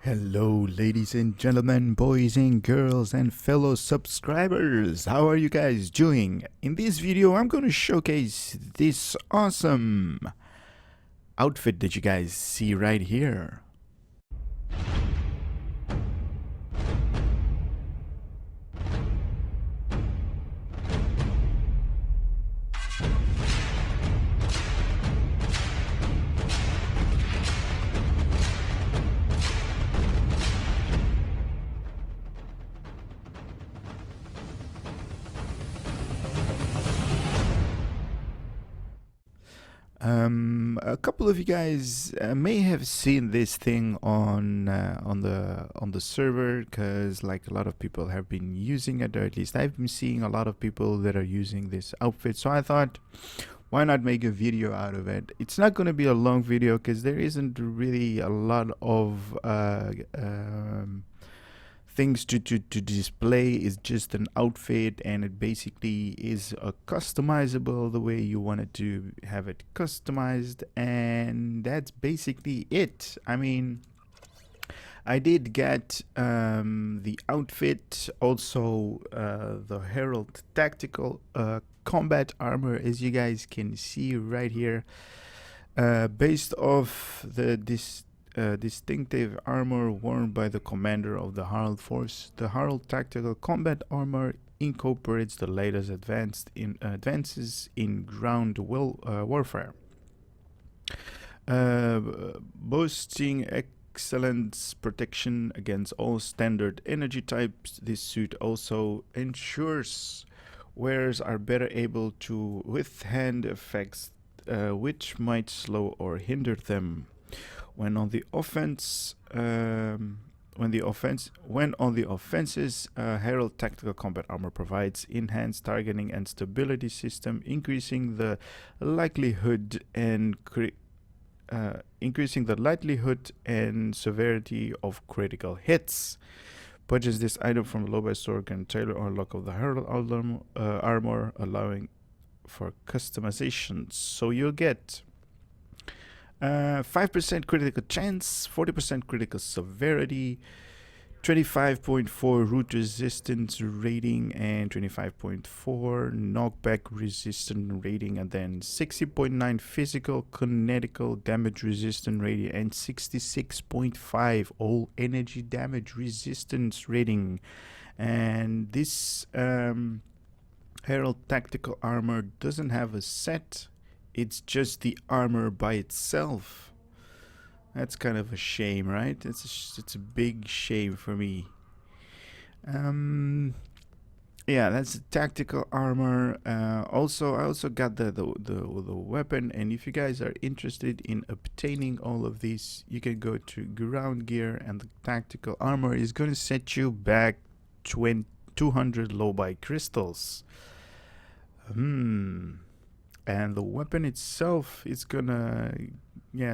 Hello, ladies and gentlemen, boys and girls, and fellow subscribers. How are you guys doing? In this video, I'm going to showcase this awesome outfit that you guys see right here. A couple of you guys may have seen this thing on the server, because like a lot of people have been using it, or at least I've been seeing a lot of people that are using this outfit. So I thought, why not make a video out of it? It's not going to be a long video because there isn't really a lot of things to display. Is just an outfit, and it basically is customizable the way you wanted to have it customized, and that's basically it. I mean, I did get the outfit, also the Herald Tactical Combat Armor, as you guys can see right here, based off the distinctive armor worn by the commander of the Herald Force. The Herald Tactical Combat Armor incorporates the latest advances in ground warfare, boasting excellent protection against all standard energy types. This suit also ensures wearers are better able to withstand effects which might slow or hinder them. When on the offenses, Herald Tactical Combat Armor provides enhanced targeting and stability system, increasing the likelihood and severity of critical hits. Purchase this item from the lowbuy store can tailor or unlock of the Herald Armor, allowing for customizations. So you'll get 5% critical chance, 40% critical severity, 25.4 root resistance rating, and 25.4 knockback resistant rating, and then 60.9 physical kinetical damage resistant rating, and 66.5 all energy damage resistance rating. And this Herald Tactical Armor doesn't have a set. It's just the armor by itself. That's kind of a shame, right? It's a big shame for me. Yeah, that's the tactical armor. I also got the weapon, and if you guys are interested in obtaining all of these, you can go to ground gear, and the tactical armor is going to set you back 200 lowbuy crystals. And the weapon itself is gonna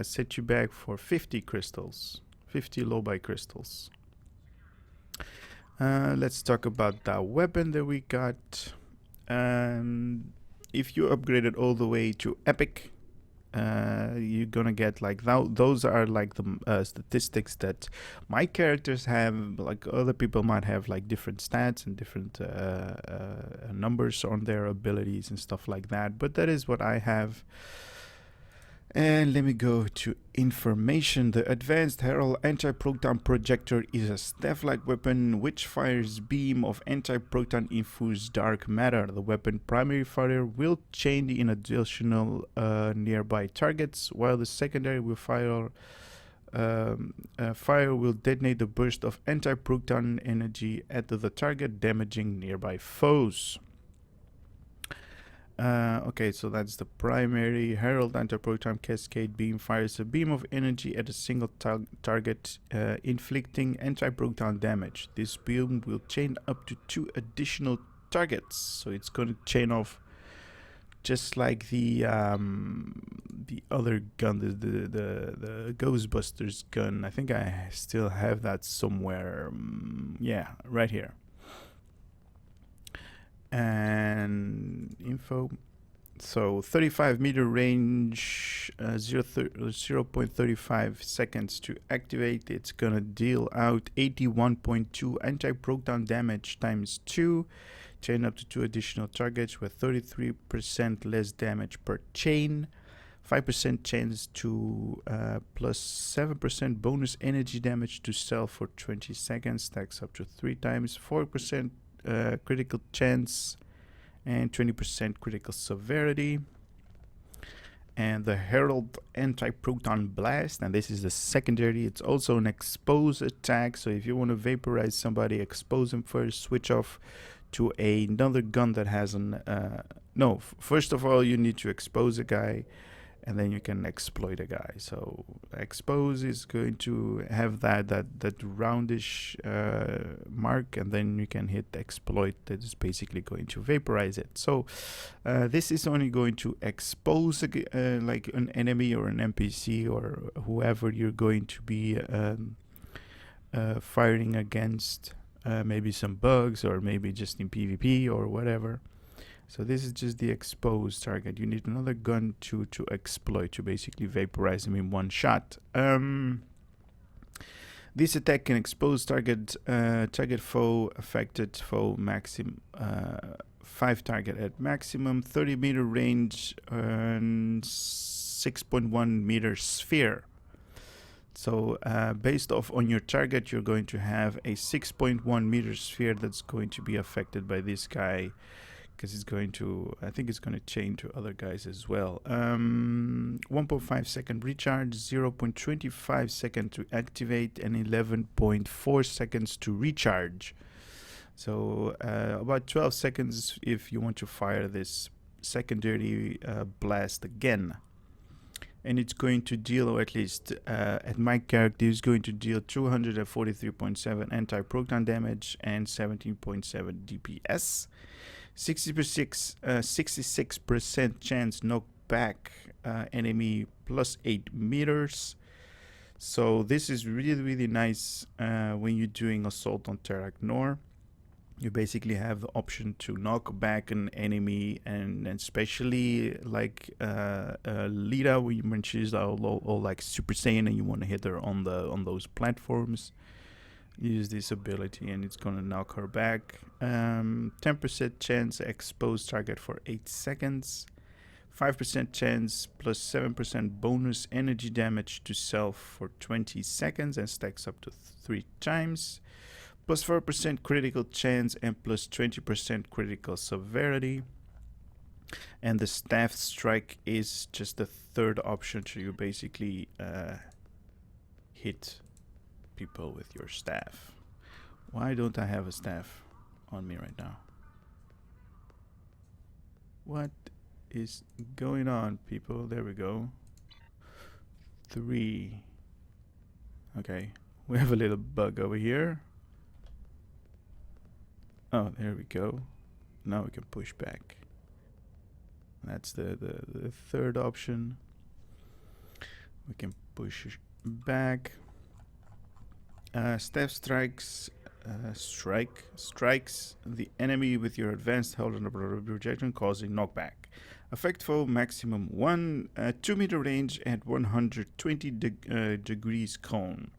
set you back for 50 crystals, 50 lowbuy crystals. Let's talk about that weapon that we got. If you upgrade it all the way to epic, you're gonna get like those are like the statistics that my characters have. Like other people might have like different stats and different numbers on their abilities and stuff like that, but that is what I have. And let me go to information. The advanced Herald Antiproton Projector is a stealth-like weapon which fires beam of antiproton infused dark matter. The weapon primary fire will chain in additional nearby targets, while the secondary will fire will detonate the burst of antiproton energy at the target, damaging nearby foes. Okay, so that's the primary. Herald Antiproton Cascade Beam fires a beam of energy at a single target, inflicting antiproton damage. This beam will chain up to 2 additional targets, so it's going to chain off just like the other gun, the Ghostbusters gun. I think I still have that somewhere. Yeah, right here. And info. So 35 meter range, 0.35 seconds to activate. It's gonna deal out 81.2 anti-proton damage times 2. Chain up to 2 additional targets with 33% less damage per chain. 5% chance to plus 7% bonus energy damage to self for 20 seconds. Stacks up to 3 times. 4% critical chance and 20% critical severity. And the Herald Antiproton Blast, and this is the secondary. It's also an expose attack, so if you want to vaporize somebody, expose them first, switch off to another gun that has an first of all you need to expose a guy, and then you can exploit a guy. So expose is going to have that roundish mark, and then you can hit exploit. That is basically going to vaporize it. So this is only going to expose like an enemy or an NPC or whoever you're going to be firing against. Maybe some bugs, or maybe just in PvP or whatever. So this is just the exposed target. You need another gun to exploit, to basically vaporize them in one shot. This attack can expose target foe, affected foe, maximum 5 target at maximum, 30 meter range, and 6.1 meter sphere. So based off on your target, you're going to have a 6.1 meter sphere that's going to be affected by this guy. Because it's going to, I think it's going to chain to other guys as well. 1.5 second recharge, 0.25 second to activate, and 11.4 seconds to recharge. So about 12 seconds if you want to fire this secondary blast again. And it's going to deal, or at least at my character, is going to deal 243.7 anti-proton damage and 17.7 DPS. 66% chance knock back enemy plus 8 meters. So this is really nice when you're doing assault on Terrac Nor. You basically have the option to knock back an enemy, and especially like Lita, when she's all like Super Saiyan and you want to hit her on those platforms. Use this ability and it's gonna knock her back. 10% chance expose target for 8 seconds. 5% chance plus 7% bonus energy damage to self for 20 seconds and stacks up to 3 times. Plus 4% critical chance and plus 20% critical severity. And the staff strike is just the third option, so you basically hit people with your staff. Why don't I have a staff on me right now? What is going on, people? There we go. 3. Okay, we have a little bug over here. Oh, there we go. Now we can push back. That's the third option. We can push back. Staff strikes strikes the enemy with your advanced held under projection, causing knockback. Affect foe maximum 2 meter range at 120 degrees cone.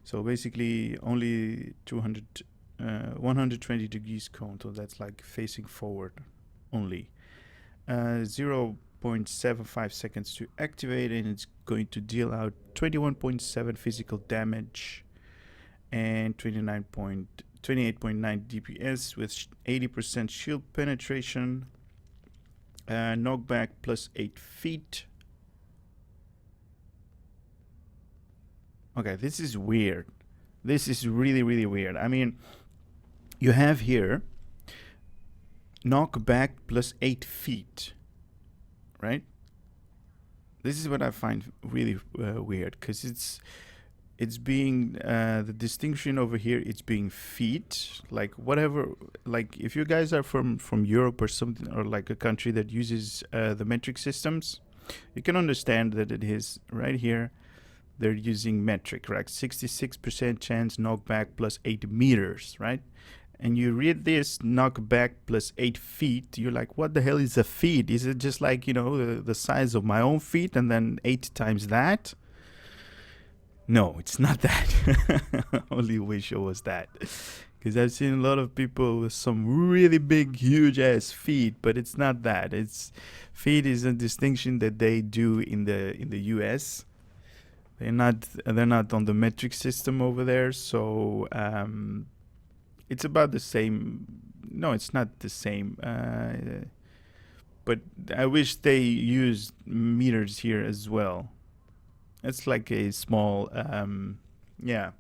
So basically only 120 degrees cone. So that's like facing forward only. 0.75 seconds to activate, and it's going to deal out 21.7 physical damage and 28.9 DPS with 80% shield penetration. Knockback plus 8 feet. Okay, this is weird. This is really weird. I mean, you have here knockback plus 8 feet, right? This is what I find really weird, because it's being the distinction over here, it's being feet, like whatever, like if you guys are from Europe or something, or like a country that uses the metric systems, you can understand that it is right here they're using metric, right? 66% chance knockback plus 8 meters, right? and you read this knockback plus 8 feet, you're like, what the hell is a feet? Is it just like, you know, the size of my own feet and then 8 times that? No, it's not that. I only wish it was that. Because I've seen a lot of people with some really big, huge ass feet, but it's not that. It's feet is a distinction that they do in the US. They're not on the metric system over there, so it's about the same. No, it's not the same. But I wish they used meters here as well. It's like a small, yeah.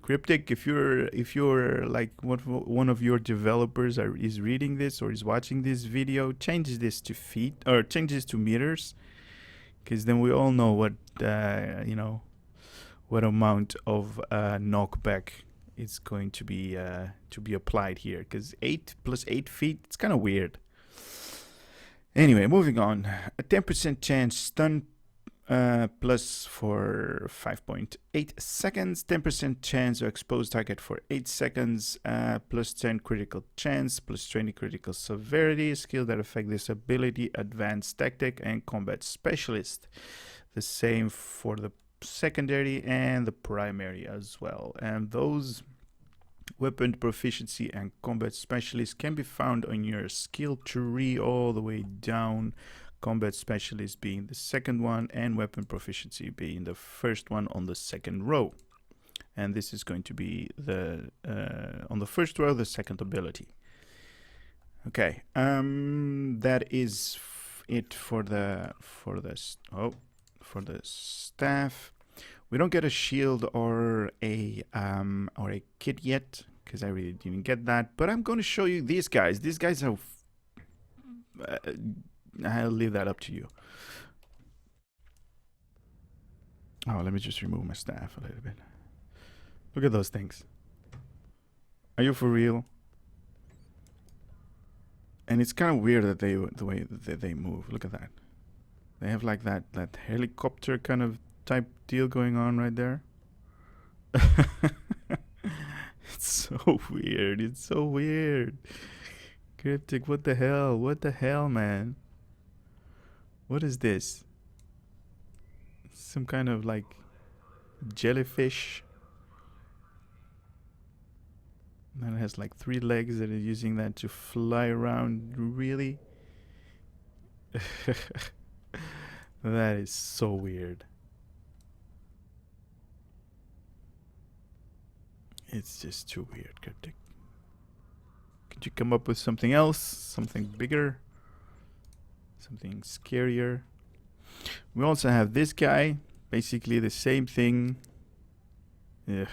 Cryptic, if you're like one of your developers is reading this or is watching this video, change this to feet or change this to meters, because then we all know what you know, what amount of knockback is going to be applied here. Because 8 plus 8 feet, it's kind of weird. Anyway, moving on. A 10% chance stun plus for 5.8 seconds, 10% chance to expose target for 8 seconds, plus 10 critical chance, plus 20 critical severity, skill that affect this ability, advanced tactic, and combat specialist. The same for the secondary and the primary as well. And those weapon proficiency and combat specialist can be found on your skill tree all the way down. Combat specialist being the second one and weapon proficiency being the first one on the second row. And this is going to be the on the first row, the second ability. Okay, that is it for the staff. We don't get a shield or a kit yet because I really didn't get that. But I'm going to show you these guys. These guys are. I'll leave that up to you. Oh, let me just remove my staff a little bit. Look at those things. Are you for real? And it's kind of weird that the way that they move. Look at that. They have like that helicopter kind of type deal going on right there. It's so weird. It's so weird. Cryptic, what the hell? What the hell, man? What is this? Some kind of like jellyfish that has like 3 legs that are using that to fly around. Really? That is so weird. It's just too weird, Cryptic. Could you come up with something else? Something bigger? Something scarier? We also have this guy. Basically the same thing. Ugh.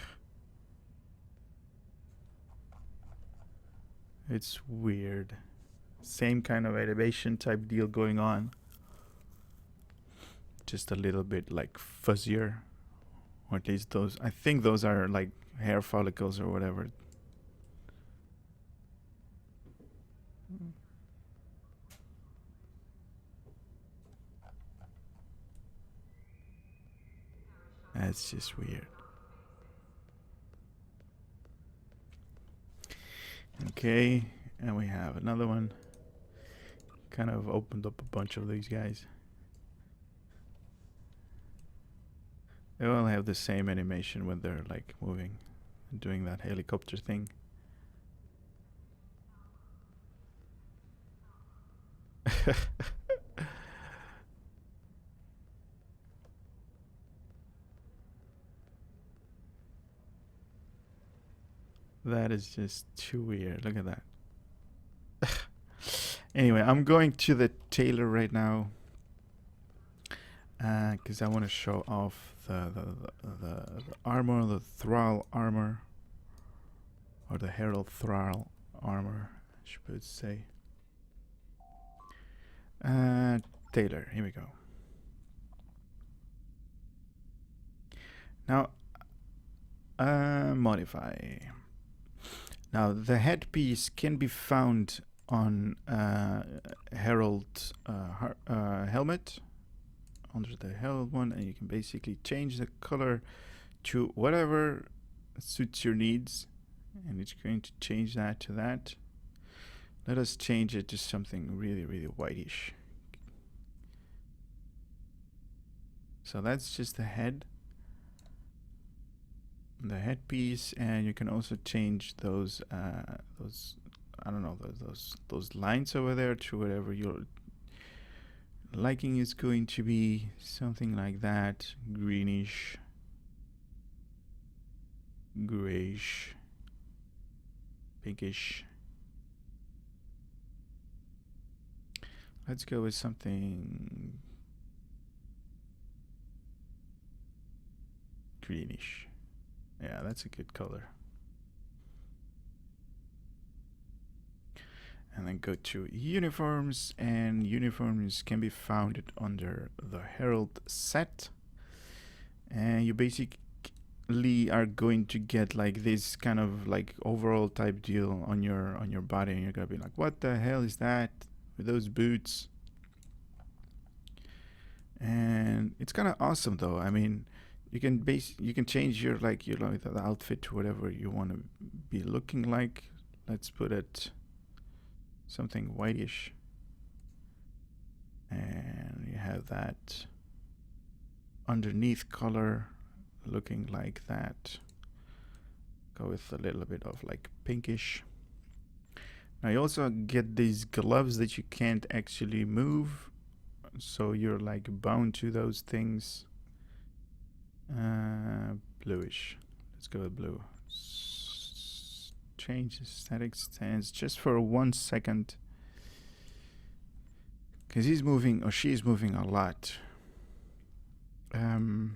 It's weird. Same kind of elevation type deal going on. Just a little bit like fuzzier. Or at least those, I think those are like hair follicles or whatever. That's just weird. Okay, and we have another one. Kind of opened up a bunch of these guys. They all have the same animation when they're like moving and doing that helicopter thing. That is just too weird. Look at that. Anyway, I'm going to the tailor right now because I want to show off the armor, the Thrall armor, or the Herald Thrall armor, I should say. Tailor. Here we go. Now, modify. Now, the headpiece can be found on Herald helmet, under the Herald one, and you can basically change the color to whatever suits your needs. and it's going to change that to that. Let us change it to something really, really whitish. So that's just the head, the headpiece, and you can also change those I don't know, those lines over there to whatever your liking is going to be. Something like that, greenish, grayish, pinkish. Let's go with something greenish. Yeah, that's a good color. And then go to uniforms, and uniforms can be found under the Herald set. And you basically are going to get like this kind of like overall type deal on your body, and you're gonna be like, what the hell is that with those boots? And it's kind of awesome though. I mean, you can change your the outfit to whatever you want to be looking like. Let's put it something whitish, and you have that underneath color looking like that. Go with a little bit of like pinkish. Now you also get these gloves that you can't actually move, so you're like bound to those things. Bluish. Let's go with blue. Change the static stance just for 1 second, because he's moving or she's moving a lot. You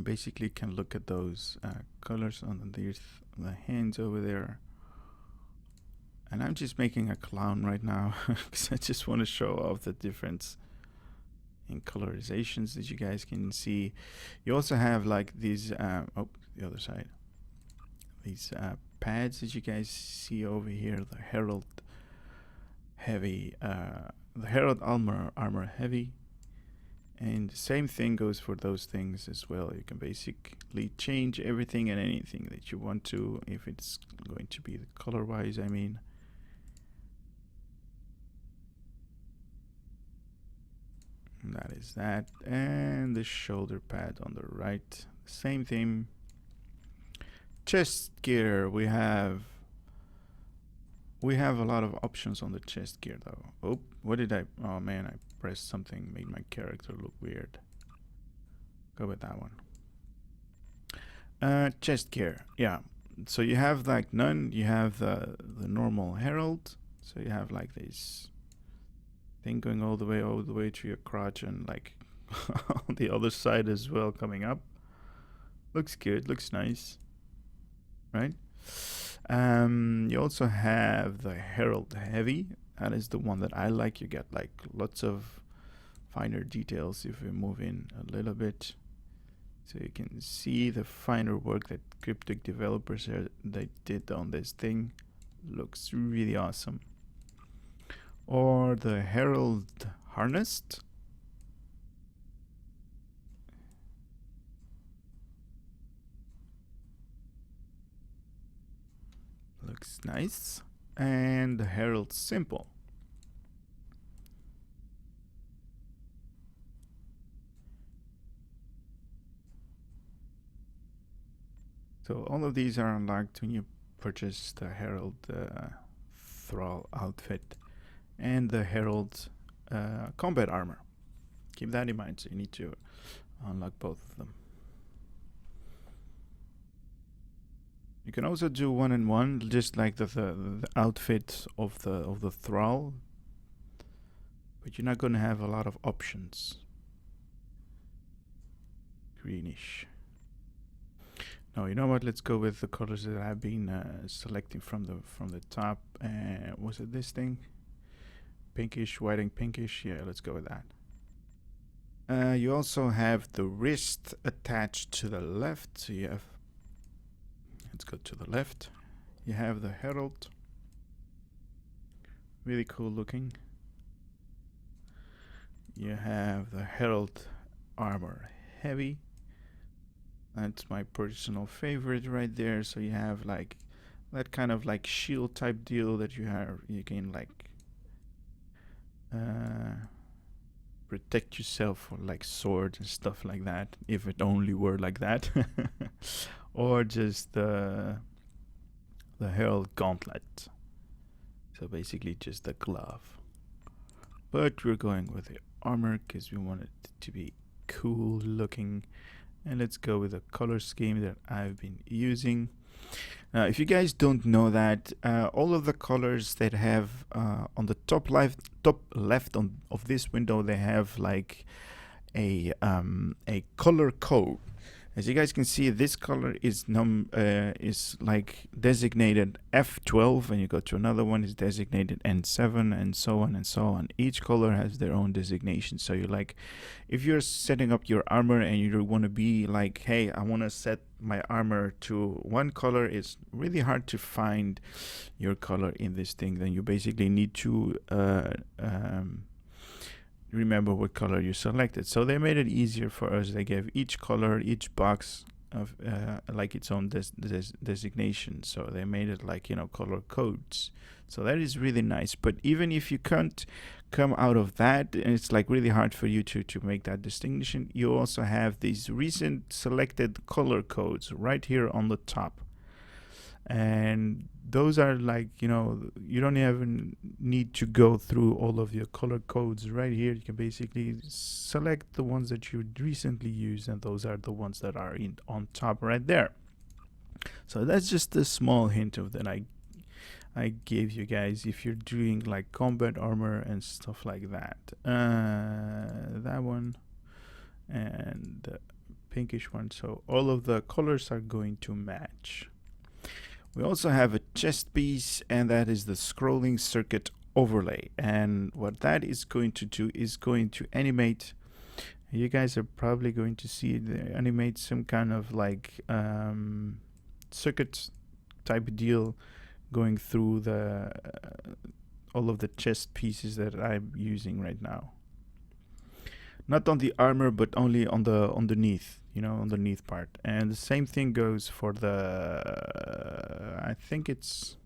basically can look at those colors underneath the hands over there. And I'm just making a clown right now because I just want to show off the difference in colorizations that you guys can see. You also have like these oh, the other side, these pads that you guys see over here, the Herald Heavy, the Herald Armor Heavy, and the same thing goes for those things as well. You can basically change everything and anything that you want to, if it's going to be the color wise, I mean. And that is that, and the shoulder pad on the right, same thing. Chest gear, we have a lot of options on the chest gear though. Oh, what did I, oh man, I pressed something, made my character look weird. Go with that one. Chest gear, yeah. So you have like none, you have the normal Herald. So you have like this thing going all the way to your crotch, and like on the other side as well coming up. Looks good, looks nice. Right? You also have the Herald Heavy. That is the one that I like. You get like lots of finer details if we move in a little bit, so you can see the finer work that Cryptic developers they did on this thing. Looks really awesome. Or the Herald Harnessed. Looks nice. And the Herald Simple. So all of these are unlocked when you purchase the Herald Thrall Outfit and the Herald Combat Armor. Keep that in mind, so you need to unlock both of them. You can also do 1-in-1, just like the outfit of the Thrall, but you're not going to have a lot of options. Greenish. No, you know what? Let's go with the colors that I've been selecting from the top. Was it this thing? Pinkish, white and pinkish. Yeah, let's go with that. You also have the wrist attached to the left. So you have. Let's go to the left. You have the Herald. Really cool looking. You have the Herald Armor Heavy. That's my personal favorite right there. So you have like that kind of like shield type deal that you can like protect yourself for like swords and stuff like that, if it only were like that. Or just the Herald Gauntlet. So basically just the glove. But we're going with the armor because we want it to be cool looking. And let's go with the color scheme that I've been using. If you guys don't know that, all of the colors that have on the top left of this window, they have like a color code. As you guys can see, this color is like designated F12, and you go to another one is designated N7, and so on and so on. Each color has their own designation. So you're like, if you're setting up your armor and you want to be like, hey, I want to set my armor to one color, it's really hard to find your color in this thing. Then you basically need to remember what color you selected. So they made it easier for us. They gave each color, each box of like its own designation. So they made it like, you know, color codes. So that is really nice. But even if you can't come out of that, and it's like really hard for you to make that distinction, you also have these recent selected color codes right here on the top. And those are like, you know, you don't even need to go through all of your color codes right here. You can basically select the ones that you recently used, and those are the ones that are on top right there. So that's just a small hint of that I gave you guys if you're doing like combat armor and stuff like that. That one and the pinkish one. So all of the colors are going to match. We also have a chest piece, and that is the scrolling circuit overlay. And what that is going to do is going to animate. You guys are probably going to see it animate some kind of like circuit type deal going through the all of the chest pieces that I'm using right now. Not on the armor, but only on the underneath, you know, underneath part. And the same thing goes for the, I think it's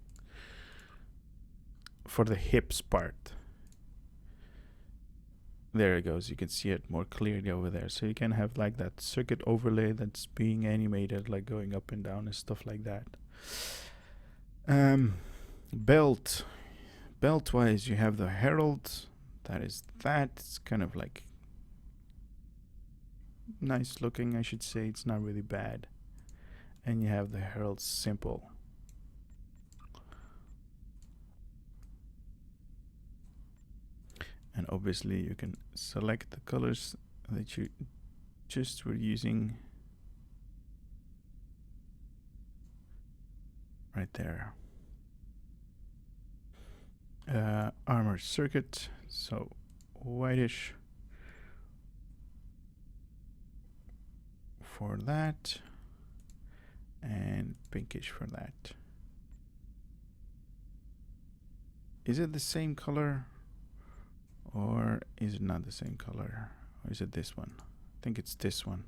for the hips part. There it goes. You can see it more clearly over there. So you can have like that circuit overlay that's being animated, like going up and down and stuff like that. Belt wise, you have the Herald. It's kind of like nice looking, I should say. It's not really bad. And you have the Herald Simple. And obviously you can select the colors that you just were using right there. Armor circuit, so whitish for that and pinkish for that. Is it the same color or is it not the same color? Or is it this one? I think it's this one.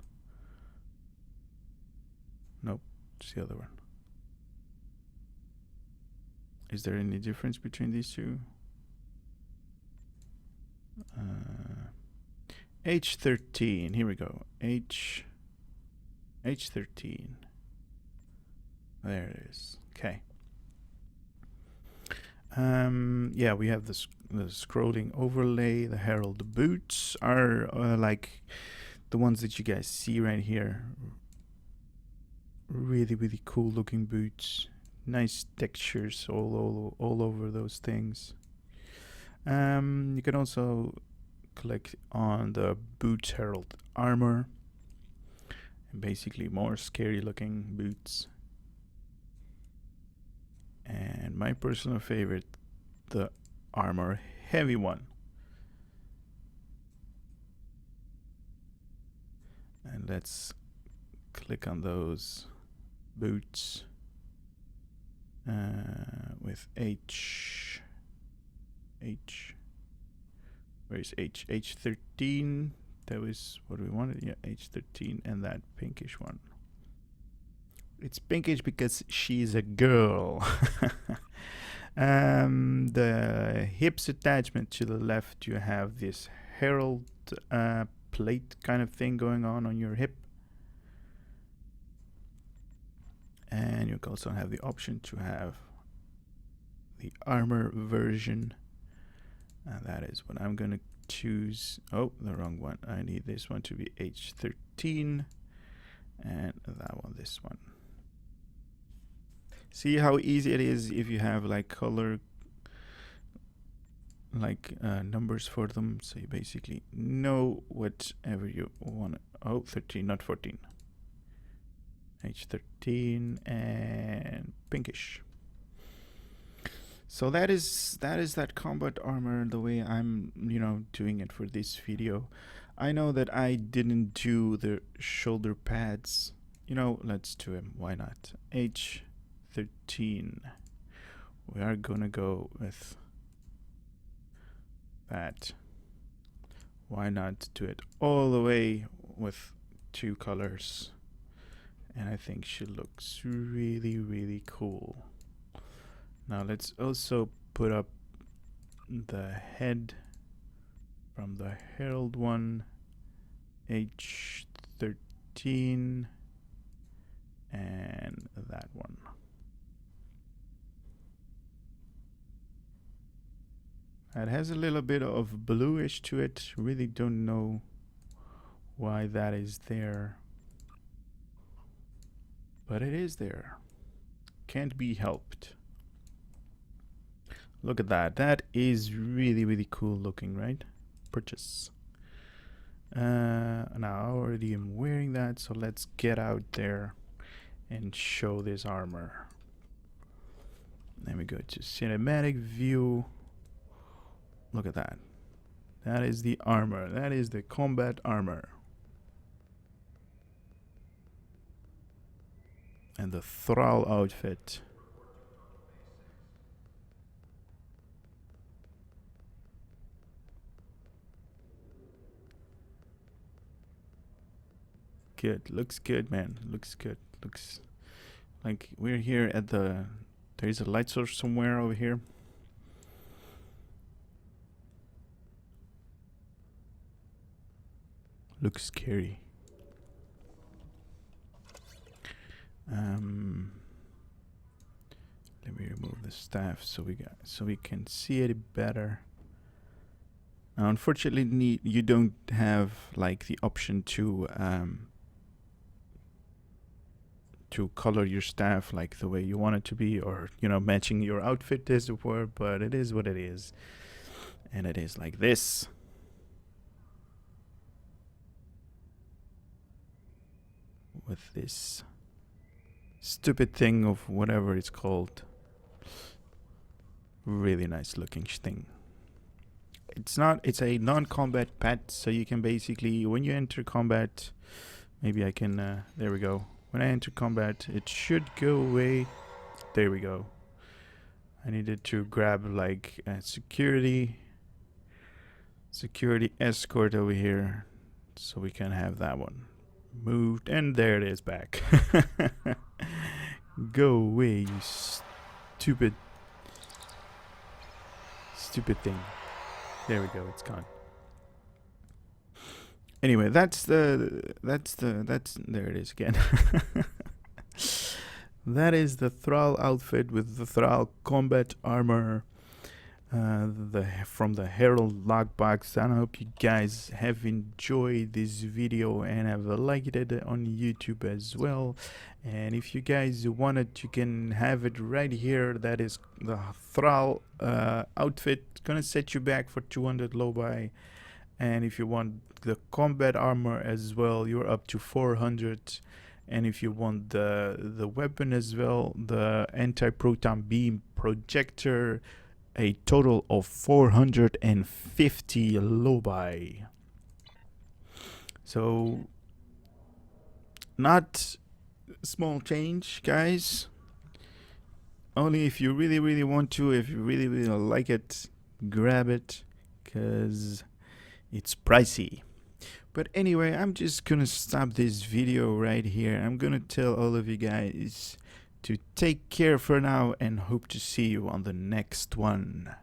Nope, it's the other one. Is there any difference between these two? H13, here we go. H13. There it is. Okay. Yeah, we have the scrolling overlay. The Herald boots are like the ones that you guys see right here. Really, really cool looking boots. Nice textures all over those things. You can also click on the Boots Herald Armor. And basically more scary looking boots. And my personal favorite, the Armor Heavy one. And let's click on those boots with H. Where is H? H13. That was what we wanted. Yeah, H13 and that pinkish one. It's pinkish because she's a girl. The hips attachment to the left, you have this Herald plate kind of thing going on your hip. And you also have the option to have the armor version. And that is what I'm going to choose. Oh, the wrong one. I need this one to be H13. And that one, this one. See how easy it is if you have like color, like numbers for them. So you basically know whatever you want. Oh, 13, not 14. H13 and pinkish. So that is that combat armor the way I'm doing it for this video. I know that I didn't do the shoulder pads. Let's do them. Why not? H13. We are gonna go with that. Why not do it all the way with 2 colors? And I think she looks really, really cool. Now let's also put up the head from the Herald one, H13, and that one. It has a little bit of bluish to it. Really don't know why that is there, but it is there. Can't be helped. Look at that. That is really, really cool looking, right? Purchase. Now I already am wearing that, so let's get out there and show this armor. Then we go to cinematic view. Look at that. That is the armor. That is the combat armor. And the Thrall outfit. Good. Looks good, man. Looks good. Looks like we're here at the... There's a light source somewhere over here. Looks scary. Let me remove the staff so we can see it better. Now, unfortunately, you don't have like the option to color your staff like the way you want it to be, or matching your outfit as it were. But it is what it is, and it is like this. With this stupid thing of whatever it's called. Really nice looking thing. It's a non-combat pet, so you can basically, when you enter combat, maybe I can, there we go. When I enter combat, it should go away. There we go. I needed to grab like a security escort over here, so we can have that one moved, and there it is back. Go away, you stupid thing. There we go, it's gone. Anyway, that's there it is again. That is the Thrall outfit with the Thrall Combat Armor, from the Herald lockbox. And I hope you guys have enjoyed this video and have liked it on YouTube as well. And if you guys want it, you can have it right here. That is the Thrall outfit. It's gonna set you back for 200 low buy. And if you want the combat armor as well, you're up to 400. And if you want the weapon as well, the Antiproton beam projector, a total of 450 low buy. So not small change, guys. Only if you really want to, if you really like it, grab it, because it's pricey. But anyway, I'm just gonna stop this video right here. I'm gonna tell all of you guys to take care for now and hope to see you on the next one.